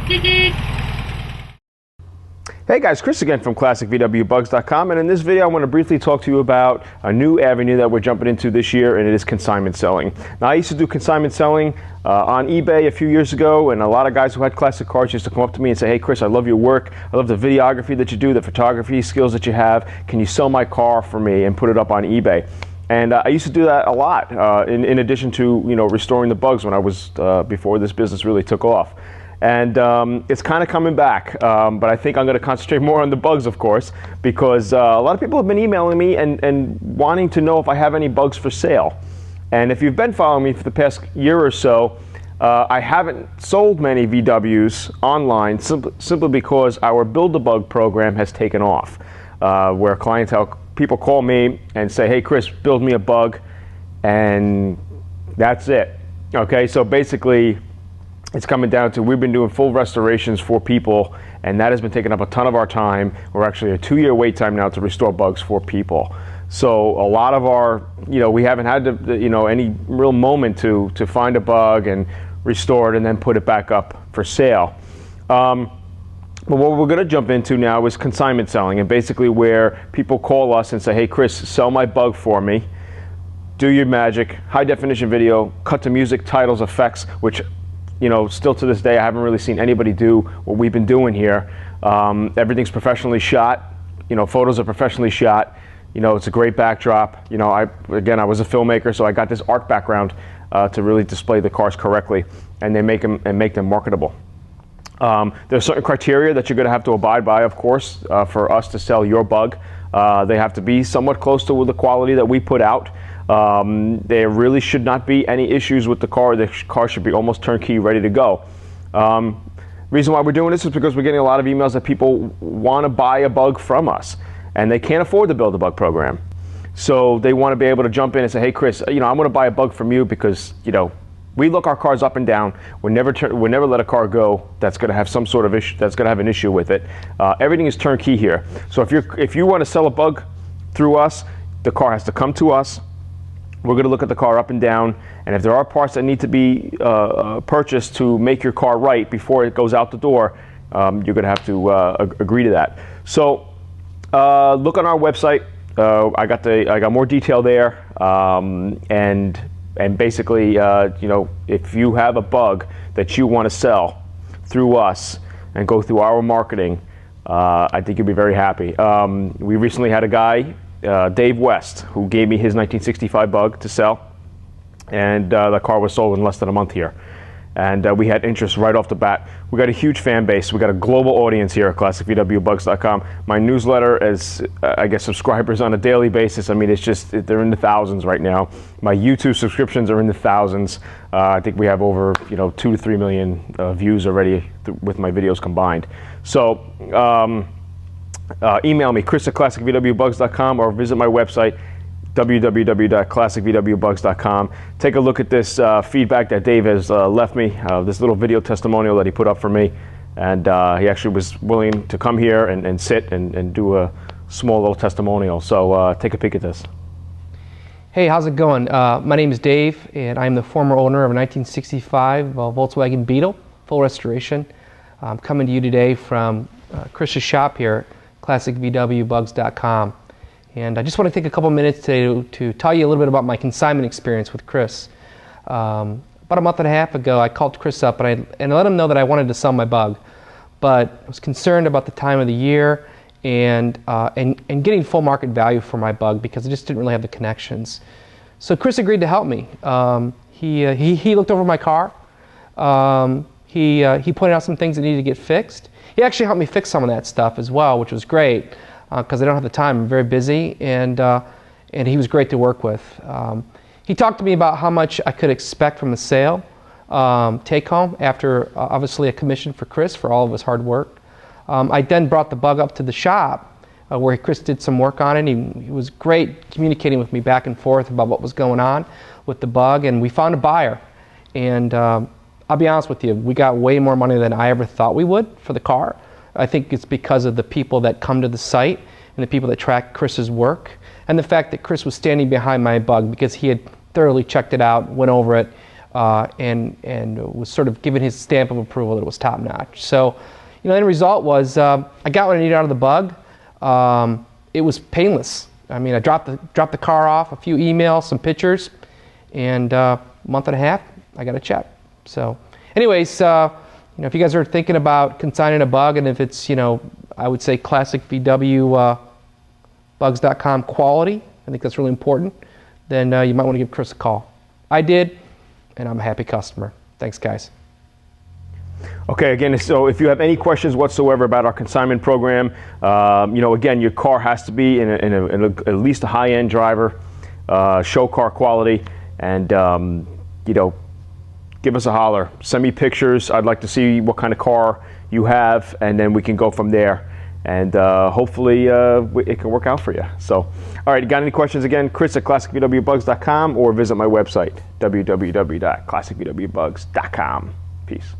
Hey guys, Chris again from ClassicVWBugs.com, and in this video I want to briefly talk to you about a new avenue that we're jumping into this year, and it is consignment selling. Now, I used to do consignment selling on eBay a few years ago, and a lot of guys who had classic cars used to come up to me and say, hey Chris, I love your work, I love the videography that you do, the photography skills that you have, can you sell my car for me and put it up on eBay? And I used to do that a lot, in addition to restoring the bugs when I was, before this business really took off. And it's kind of coming back, but I think I'm going to concentrate more on the bugs, of course, because a lot of people have been emailing me and wanting to know if I have any bugs for sale. And if you've been following me for the past year or so, I haven't sold many VWs online simply because our Build-A-Bug program has taken off, where people call me and say, hey Chris, build me a bug, and that's it. Okay, so basically it's coming down to, we've been doing full restorations for people, and that has been taking up a ton of our time. We're actually a 2-year wait time now to restore bugs for people. So a lot of our, we haven't had any real moment to find a bug and restore it and then put it back up for sale. But what we're going to jump into now is consignment selling, and basically where people call us and say, hey Chris, sell my bug for me, do your magic, high definition video, cut to music, titles, effects, which still to this day, I haven't really seen anybody do what we've been doing here. Everything's professionally shot. Photos are professionally shot. It's a great backdrop. I was a filmmaker, so I got this art background to really display the cars correctly, and they make them marketable. There's certain criteria that you're going to have to abide by, of course, for us to sell your bug. They have to be somewhat close to the quality that we put out. There really should not be any issues with the car. The car should be almost turnkey, ready to go. Reason why we're doing this is because we're getting a lot of emails that people want to buy a bug from us, and they can't afford the Build-A-Bug program. So they want to be able to jump in and say, hey Chris, I'm going to buy a bug from you because, we look our cars up and down. We never let a car go that's going to have some sort of issue, that's going to have an issue with it. Everything is turnkey here. So if you want to sell a bug through us, the car has to come to us. We're going to look at the car up and down, and if there are parts that need to be purchased to make your car right before it goes out the door, you're going to have to agree to that. So look on our website. I got more detail there, and basically, if you have a bug that you want to sell through us and go through our marketing, I think you'll be very happy. We recently had a guy, Dave West, who gave me his 1965 bug to sell, and the car was sold in less than a month here. And we had interest right off the bat. We got a huge fan base. We got a global audience here at ClassicVWBugs.com. My newsletter is, I get subscribers on a daily basis. I mean, it's just, they're in the thousands right now. My YouTube subscriptions are in the thousands. I think we have over 2 to 3 million views already with my videos combined. So email me, chris@classicvwbugs.com, or visit my website, www.classicvwbugs.com. Take a look at this feedback that Dave has left me, this little video testimonial that he put up for me, and he actually was willing to come here and sit and do a small little testimonial. So take a peek at this. Hey, how's it going? My name is Dave, and I'm the former owner of a 1965 Volkswagen Beetle, full restoration. I'm coming to you today from Chris's shop here, ClassicVWBugs.com. And I just want to take a couple minutes to tell you a little bit about my consignment experience with Chris. About a month and a half ago, I called Chris up and I let him know that I wanted to sell my bug, but I was concerned about the time of the year and getting full market value for my bug because I just didn't really have the connections. So Chris agreed to help me. He looked over my car. He pointed out some things that needed to get fixed. He actually helped me fix some of that stuff as well, which was great. Because I don't have the time. I'm very busy, and he was great to work with. He talked to me about how much I could expect from the sale, take home, after obviously a commission for Chris for all of his hard work. I then brought the bug up to the shop where Chris did some work on it. He was great communicating with me back and forth about what was going on with the bug, and we found a buyer. And I'll be honest with you, we got way more money than I ever thought we would for the car. I think it's because of the people that come to the site and the people that track Chris's work, and the fact that Chris was standing behind my bug because he had thoroughly checked it out, went over it, and was sort of given his stamp of approval that it was top notch. So, the end result was I got what I needed out of the bug. It was painless. I mean, I dropped the car off, a few emails, some pictures, and a month and a half, I got a check. So, anyways, if you guys are thinking about consigning a bug, and if it's, I would say classic VW bugs.com quality, I think that's really important, then you might want to give Chris a call. I did, and I'm a happy customer. Thanks, guys. Okay, again, so if you have any questions whatsoever about our consignment program, again, your car has to be in at least a high-end driver, show car quality, and, give us a holler. Send me pictures. I'd like to see what kind of car you have, and then we can go from there. And hopefully it can work out for you. So, all right, you got any questions? Again, Chris at classicvwbugs.com, or visit my website, www.classicvwbugs.com. Peace.